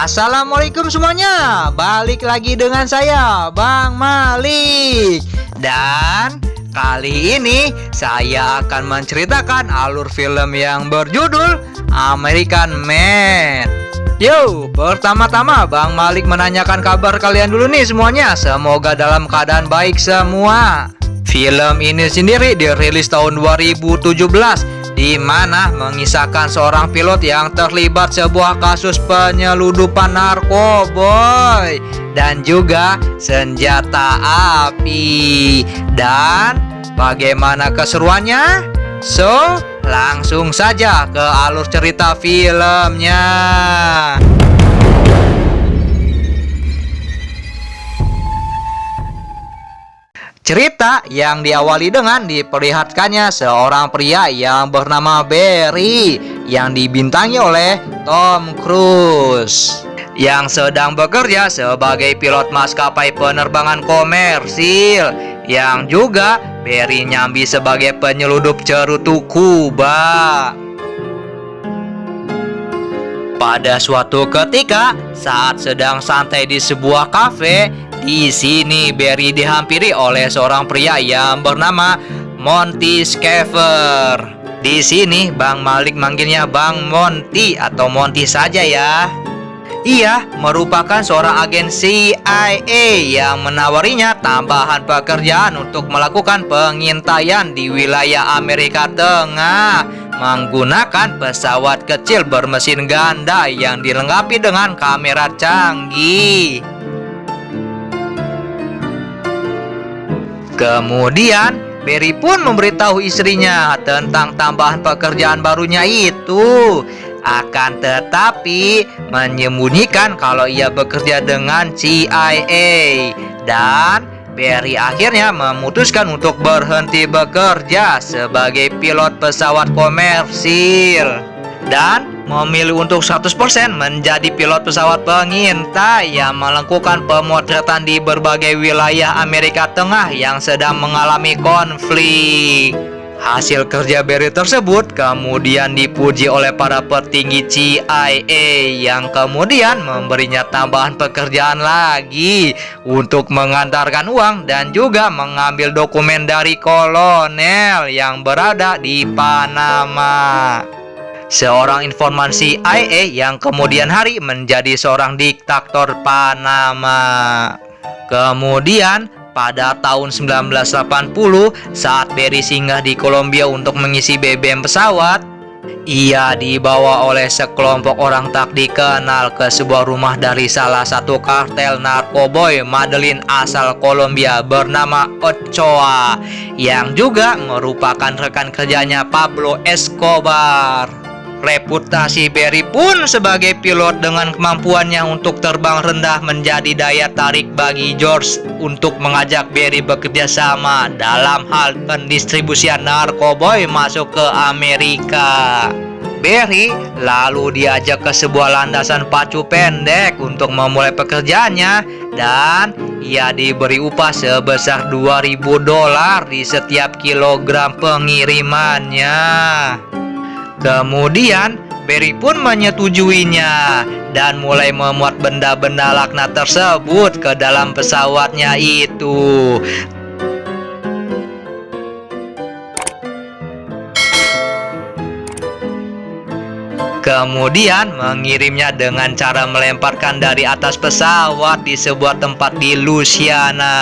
Assalamualaikum semuanya. Balik lagi dengan saya, Bang Malik. Dan kali ini saya akan menceritakan alur film yang berjudul American Man. Yo, pertama-tama Bang Malik menanyakan kabar kalian dulu nih semuanya. Semoga dalam keadaan baik semua. Film ini sendiri dirilis tahun 2017, di mana mengisahkan seorang pilot yang terlibat sebuah kasus penyeludupan narkoboy dan juga senjata api. Dan bagaimana keseruannya? So, langsung saja ke alur cerita filmnya. Cerita yang diawali dengan diperlihatkannya seorang pria yang bernama Barry yang dibintangi oleh Tom Cruise yang sedang bekerja sebagai pilot maskapai penerbangan komersil, yang juga Barry nyambi sebagai penyeludup cerutu Kuba. Pada suatu ketika saat sedang santai di sebuah kafe, di sini Barry dihampiri oleh seorang pria yang bernama Monty Schaefer. Di sini Bang Malik manggilnya Bang Monty atau Monty saja ya. Ia merupakan seorang agen CIA yang menawarinya tambahan pekerjaan untuk melakukan pengintaian di wilayah Amerika Tengah menggunakan pesawat kecil bermesin ganda yang dilengkapi dengan kamera canggih. Kemudian Barry pun memberitahu istrinya tentang tambahan pekerjaan barunya itu. Akan tetapi menyembunyikan kalau ia bekerja dengan CIA. Dan Barry akhirnya memutuskan untuk berhenti bekerja sebagai pilot pesawat komersil dan memilih untuk 100% menjadi pilot pesawat pengintai yang melakukan pemotretan di berbagai wilayah Amerika Tengah yang sedang mengalami konflik. Hasil kerja Barry tersebut kemudian dipuji oleh para petinggi CIA yang kemudian memberinya tambahan pekerjaan lagi untuk mengantarkan uang dan juga mengambil dokumen dari kolonel yang berada di Panama. Seorang informan CIA yang kemudian hari menjadi seorang diktator Panama. Kemudian pada tahun 1980 saat Barry singgah di Kolombia untuk mengisi BBM pesawat, ia dibawa oleh sekelompok orang tak dikenal ke sebuah rumah dari salah satu kartel narkoboy Medellin asal Kolombia bernama Ochoa, yang juga merupakan rekan kerjanya Pablo Escobar. Reputasi Barry pun sebagai pilot dengan kemampuannya untuk terbang rendah menjadi daya tarik bagi George untuk mengajak Barry bekerja sama dalam hal pendistribusian narkoboy masuk ke Amerika. Barry lalu diajak ke sebuah landasan pacu pendek untuk memulai pekerjaannya dan ia diberi upah sebesar $2.000 di setiap kilogram pengirimannya. Kemudian Barry pun menyetujuinya dan mulai memuat benda-benda laknat tersebut ke dalam pesawatnya itu. Kemudian mengirimnya dengan cara melemparkan dari atas pesawat di sebuah tempat di Louisiana.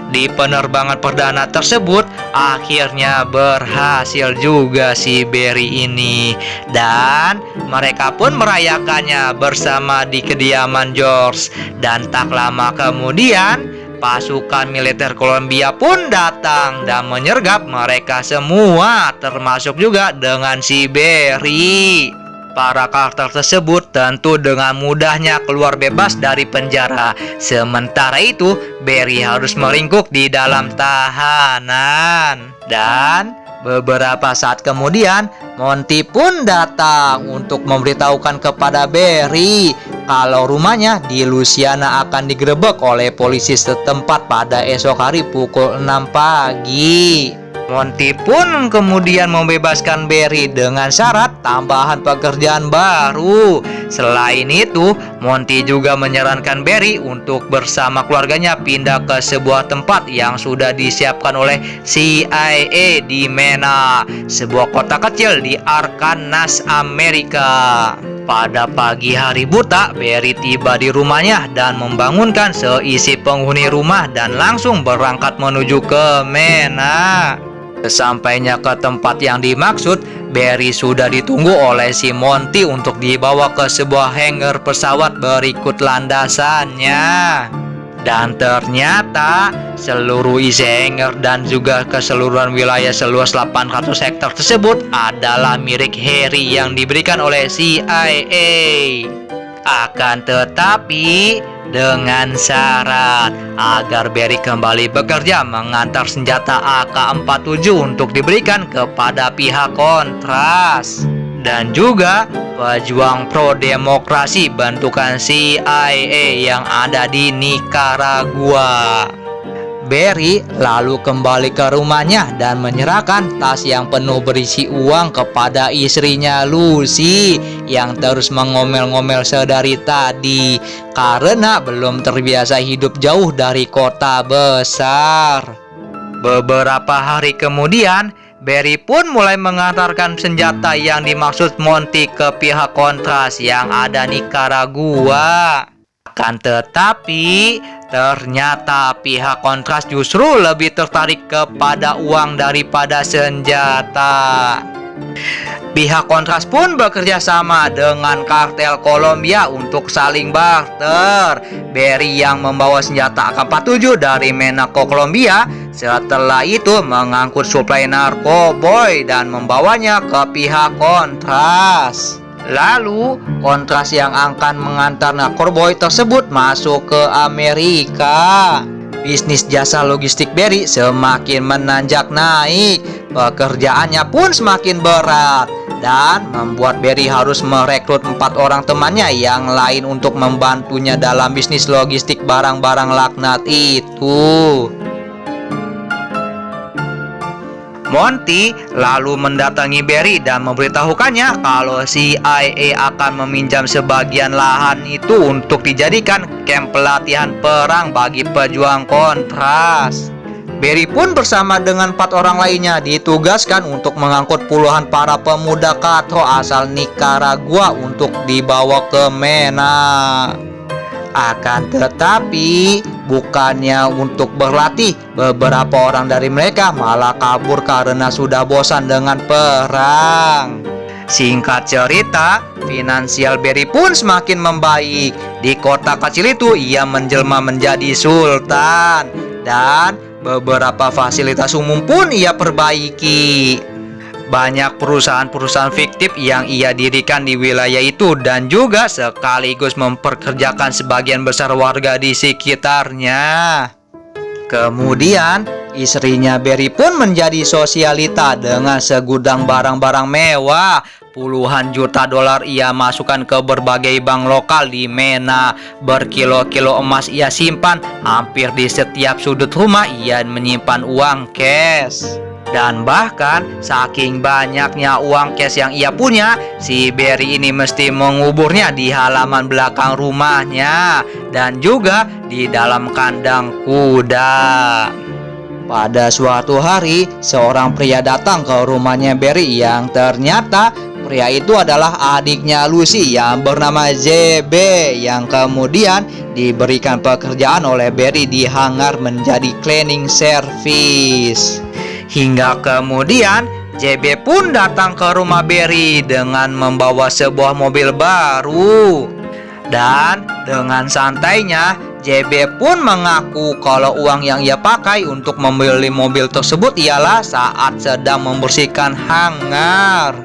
Di penerbangan perdana tersebut akhirnya berhasil juga si Barry ini, dan mereka pun merayakannya bersama di kediaman George. Dan tak lama kemudian pasukan militer Kolombia pun datang dan menyergap mereka semua, termasuk juga dengan si Barry. Para karakter tersebut tentu dengan mudahnya keluar bebas dari penjara. Sementara itu, Barry harus meringkuk di dalam tahanan. Dan beberapa saat kemudian, Monty pun datang untuk memberitahukan kepada Barry kalau rumahnya di Louisiana akan digerebek oleh polisi setempat pada esok hari pukul 6 pagi. Monty pun kemudian membebaskan Barry dengan syarat tambahan pekerjaan baru. Selain itu, Monty juga menyarankan Barry untuk bersama keluarganya pindah ke sebuah tempat yang sudah disiapkan oleh CIA di Mena, sebuah kota kecil di Arkansas, Amerika. Pada pagi hari buta, Barry tiba di rumahnya dan membangunkan seisi penghuni rumah dan langsung berangkat menuju ke Mena. Sesampainya ke tempat yang dimaksud, Barry sudah ditunggu oleh si Monty untuk dibawa ke sebuah hangar pesawat berikut landasannya. Dan ternyata seluruh isi hangar dan juga keseluruhan wilayah seluas 800 hektar tersebut adalah milik Harry yang diberikan oleh CIA. Akan tetapi dengan syarat agar Barry kembali bekerja mengantar senjata AK-47 untuk diberikan kepada pihak kontras dan juga pejuang pro-demokrasi bentukan CIA yang ada di Nicaragua. Barry lalu kembali ke rumahnya dan menyerahkan tas yang penuh berisi uang kepada istrinya Lucy yang terus mengomel-ngomel sedari tadi karena belum terbiasa hidup jauh dari kota besar. Beberapa hari kemudian, Barry pun mulai mengantarkan senjata yang dimaksud Monty ke pihak kontras yang ada Nicaragua. Akan tetapi, ternyata pihak kontras justru lebih tertarik kepada uang daripada senjata. Pihak kontras pun bekerja sama dengan kartel Kolombia untuk saling barter. Barry yang membawa senjata AK-47 dari Menaco, Kolombia, setelah itu mengangkut suplai narkoboy dan membawanya ke pihak kontras. Lalu, kontras yang akan mengantar narkoboy tersebut masuk ke Amerika. Bisnis jasa logistik Barry semakin menanjak naik. Pekerjaannya pun semakin berat dan membuat Barry harus merekrut 4 orang temannya yang lain untuk membantunya dalam bisnis logistik barang-barang laknat itu. Monty lalu mendatangi Barry dan memberitahukannya kalau CIA akan meminjam sebagian lahan itu untuk dijadikan kamp pelatihan perang bagi pejuang kontras. Barry pun bersama dengan 4 orang lainnya ditugaskan untuk mengangkut puluhan para pemuda katro asal Nicaragua untuk dibawa ke Mena. Akan tetapi, bukannya untuk berlatih, beberapa orang dari mereka malah kabur karena sudah bosan dengan perang. Singkat cerita, finansial Barry pun semakin membaik. Di kota kecil itu, ia menjelma menjadi sultan. Dan beberapa fasilitas umum pun ia perbaiki. Banyak perusahaan-perusahaan fiktif yang ia dirikan di wilayah itu dan juga sekaligus memperkerjakan sebagian besar warga di sekitarnya. Kemudian, istrinya Barry pun menjadi sosialita dengan segudang barang-barang mewah. Puluhan juta dolar ia masukkan ke berbagai bank lokal di Mena. Berkilo-kilo emas ia simpan. Hampir di setiap sudut rumah ia menyimpan uang cash. Dan bahkan saking banyaknya uang cash yang ia punya, si Barry ini mesti menguburnya di halaman belakang rumahnya dan juga di dalam kandang kuda. Pada suatu hari, seorang pria datang ke rumahnya Barry yang ternyata pria itu adalah adiknya Lucy yang bernama JB yang kemudian diberikan pekerjaan oleh Barry di hangar menjadi cleaning service. Hingga kemudian JB pun datang ke rumah Barry dengan membawa sebuah mobil baru. Dan dengan santainya JB pun mengaku kalau uang yang ia pakai untuk membeli mobil tersebut ialah saat sedang membersihkan hangar.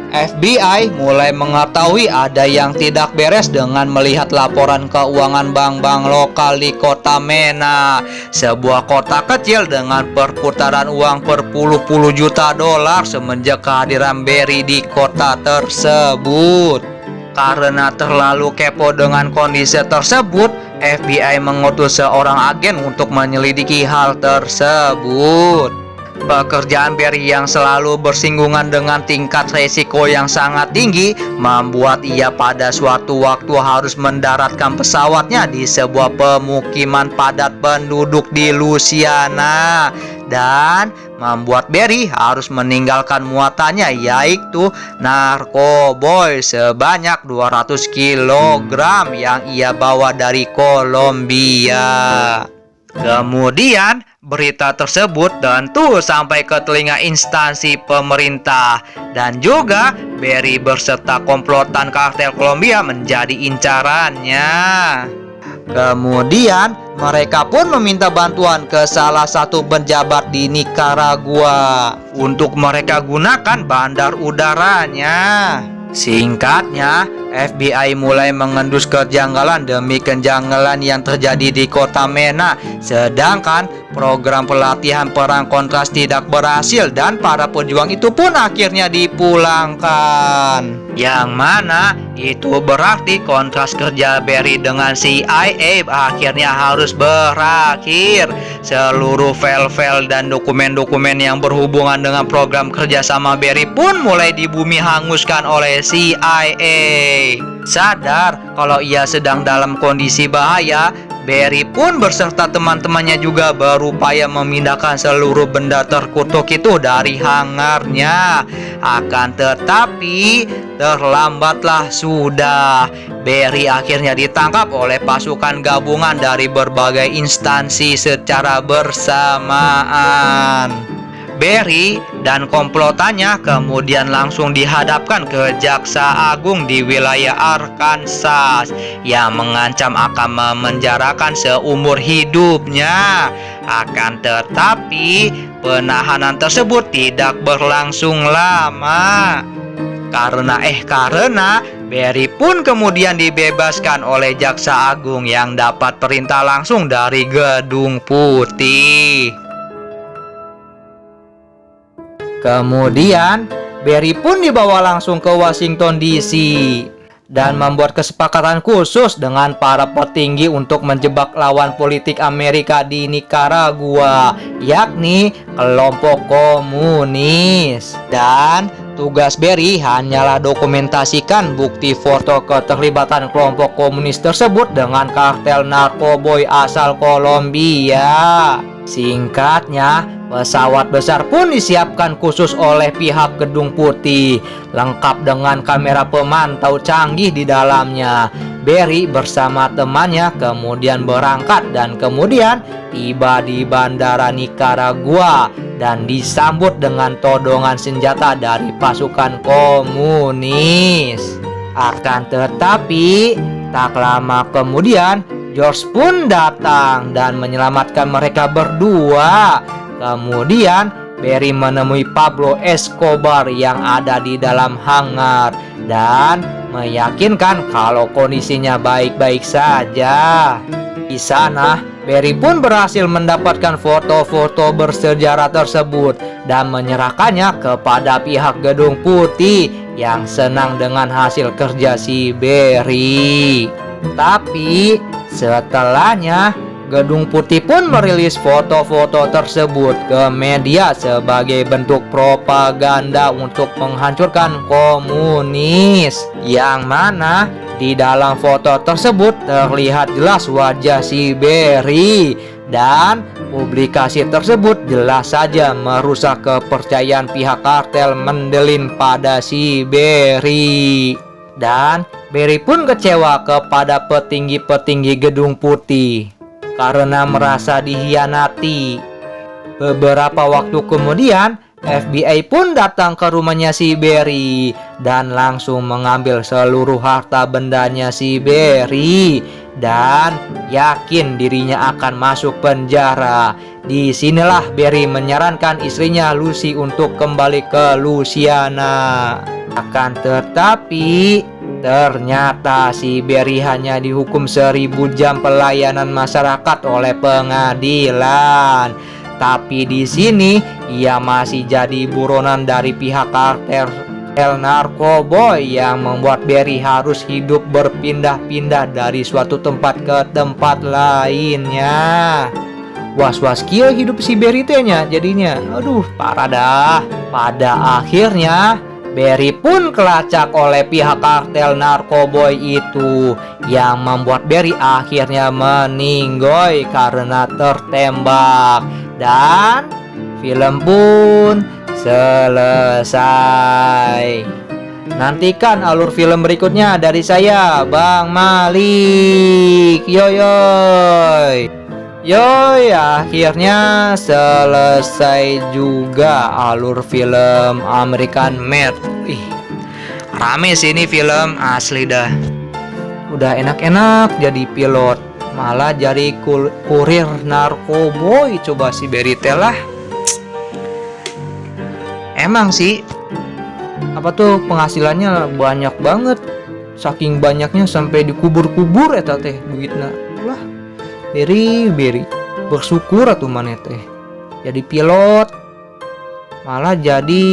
FBI mulai mengetahui ada yang tidak beres dengan melihat laporan keuangan bank-bank lokal di kota Mena, sebuah kota kecil dengan perputaran uang berpuluh-puluh juta dolar semenjak kehadiran Barry di kota tersebut. Karena terlalu kepo dengan kondisi tersebut, FBI mengutus seorang agen untuk menyelidiki hal tersebut. Pekerjaan Barry yang selalu bersinggungan dengan tingkat resiko yang sangat tinggi membuat ia pada suatu waktu harus mendaratkan pesawatnya di sebuah pemukiman padat penduduk di Louisiana dan membuat Barry harus meninggalkan muatannya, yaitu narkoboy sebanyak 200 kg yang ia bawa dari Kolombia. Kemudian berita tersebut tentu sampai ke telinga instansi pemerintah dan juga Barry berserta komplotan kartel Kolombia menjadi incarannya. Kemudian mereka pun meminta bantuan ke salah satu pejabat di Nicaragua untuk mereka gunakan bandar udaranya. Singkatnya, FBI mulai mengendus kejanggalan demi kejanggalan yang terjadi di kota Mena. Sedangkan program pelatihan perang kontras tidak berhasil dan para pejuang itu pun akhirnya dipulangkan. Yang mana itu berarti kontras kerja Barry dengan CIA akhirnya harus berakhir. Seluruh file-file dan dokumen-dokumen yang berhubungan dengan program kerjasama Barry pun mulai dibumi hanguskan oleh CIA. Sadar kalau ia sedang dalam kondisi bahaya, Barry pun berserta teman-temannya juga berupaya memindahkan seluruh benda terkutuk itu dari hangarnya. Akan tetapi terlambatlah sudah. Barry akhirnya ditangkap oleh pasukan gabungan dari berbagai instansi secara bersamaan. Barry dan komplotannya kemudian langsung dihadapkan ke Jaksa Agung di wilayah Arkansas yang mengancam akan memenjarakan seumur hidupnya. Akan tetapi penahanan tersebut tidak berlangsung lama. Karena Barry pun kemudian dibebaskan oleh Jaksa Agung yang dapat perintah langsung dari Gedung Putih. Kemudian Barry pun dibawa langsung ke Washington DC dan membuat kesepakatan khusus dengan para petinggi untuk menjebak lawan politik Amerika di Nicaragua, yakni kelompok komunis. Dan tugas Barry hanyalah dokumentasikan bukti foto keterlibatan kelompok komunis tersebut dengan kartel narkoboy asal Kolombia. Singkatnya, pesawat besar pun disiapkan khusus oleh pihak Gedung Putih, lengkap dengan kamera pemantau canggih di dalamnya. Barry bersama temannya kemudian berangkat dan kemudian tiba di bandara Nicaragua dan disambut dengan todongan senjata dari pasukan komunis. Akan tetapi, tak lama kemudian George pun datang dan menyelamatkan mereka berdua. Kemudian Barry menemui Pablo Escobar yang ada di dalam hangar dan meyakinkan kalau kondisinya baik-baik saja. Di sana, Barry pun berhasil mendapatkan foto-foto bersejarah tersebut dan menyerahkannya kepada pihak Gedung Putih yang senang dengan hasil kerja si Barry. Tapi setelahnya, Gedung Putih pun merilis foto-foto tersebut ke media sebagai bentuk propaganda untuk menghancurkan komunis. Yang mana di dalam foto tersebut terlihat jelas wajah si Barry. Dan publikasi tersebut jelas saja merusak kepercayaan pihak kartel Mendelin pada si Barry. Dan Barry pun kecewa kepada petinggi-petinggi Gedung Putih karena merasa dikhianati. Beberapa waktu kemudian, FBI pun datang ke rumahnya si Barry dan langsung mengambil seluruh harta bendanya si Barry dan yakin dirinya akan masuk penjara. Disinilah Barry menyarankan istrinya Lucy untuk kembali ke Louisiana. Akan tetapi ternyata si Barry hanya dihukum 1000 jam pelayanan masyarakat oleh pengadilan. Tapi di sini ia masih jadi buronan dari pihak kartel narkoboy yang membuat Barry harus hidup berpindah-pindah dari suatu tempat ke tempat lainnya. Was-was kieu hidup si Berry teh nya jadinya. Aduh, parah dah. Pada akhirnya Berry pun kelacak oleh pihak kartel narkoboy itu, yang membuat Berry akhirnya meninggoy karena tertembak. Dan film pun selesai. Nantikan alur film berikutnya dari saya, Bang Malik. Yoyoy. Yoi, akhirnya selesai juga alur film American Made. Ih, rame sih ini film, asli dah. Udah enak-enak jadi pilot, malah jadi kurir narkoboy. Coba si Berry teh lah. Emang sih, apa tuh, penghasilannya banyak banget. Saking banyaknya sampai dikubur-kubur eta teh duitna. Lah, Berry bersyukur atuh maneh teh jadi pilot, malah jadi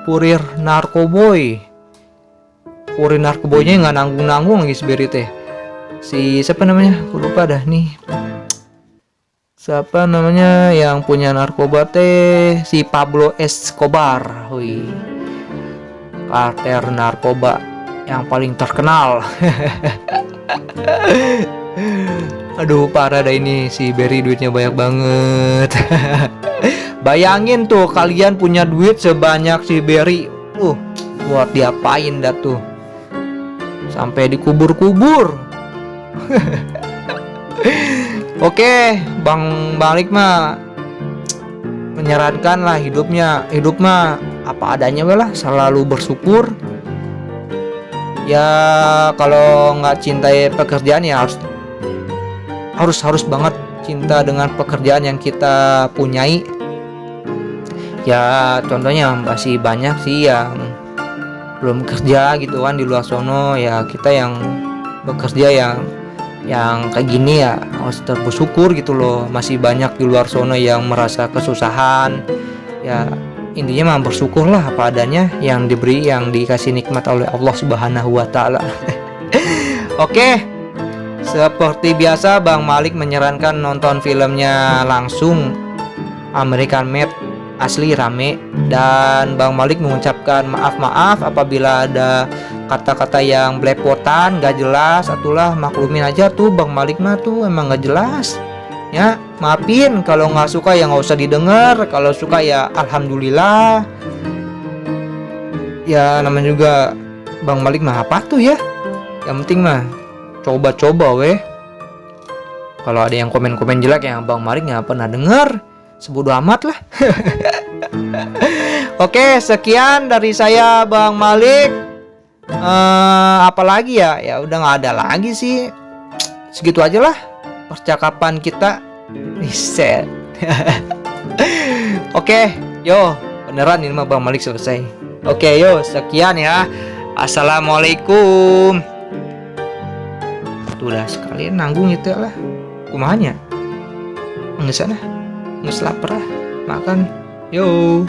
kurir narkoboy. Kurir narkoboynya nggak nanggung-nanggung guys. Berry teh, si siapa namanya, aku lupa dah nih, siapa namanya yang punya narkoba teh, si Pablo Escobar. Wih, kartel narkoba yang paling terkenal. Aduh, parah dah ini si Berry, duitnya banyak banget. Bayangin tuh kalian punya duit sebanyak si Berry, buat diapain dah tuh, sampai dikubur-kubur. Oke, Bang Malik mah menyarankan lah hidup mah apa adanya lah, selalu bersyukur. Ya kalau nggak cintai pekerjaan ya harus banget cinta dengan pekerjaan yang kita punyai. Ya contohnya masih banyak sih yang belum kerja gitu kan di luar sono, ya kita yang bekerja yang kayak gini ya harus bersyukur gitu loh. Masih banyak di luar sono yang merasa kesusahan. Ya intinya mah bersyukur lah apa adanya yang diberi, yang dikasih nikmat oleh Allah Subhanahu wa taala. Oke. Seperti biasa, Bang Malik menyarankan nonton filmnya langsung, American Made, asli rame. Dan Bang Malik mengucapkan maaf apabila ada kata-kata yang belepotan, gak jelas. Atulah maklumin aja tuh, Bang Malik mah tuh emang gak jelas. Ya, maafin. Kalau nggak suka ya nggak usah didengar. Kalau suka ya alhamdulillah. Ya namanya juga Bang Malik mah apa tuh ya. Yang penting mah coba-coba weh. Kalau ada yang komen-komen jelek yang Bang Malik nggak pernah denger, sebodo amat lah. Oke, sekian dari saya, Bang Malik. Apalagi ya udah nggak ada lagi sih. Segitu aja lah percakapan kita. Riset. Oke, yo beneran ini mah Bang Malik selesai. Oke, yo sekian ya. Assalamualaikum. Udah sekalian nanggung itu lah. Kumanya nggak sana, nggak lapar lah, makan. Yo.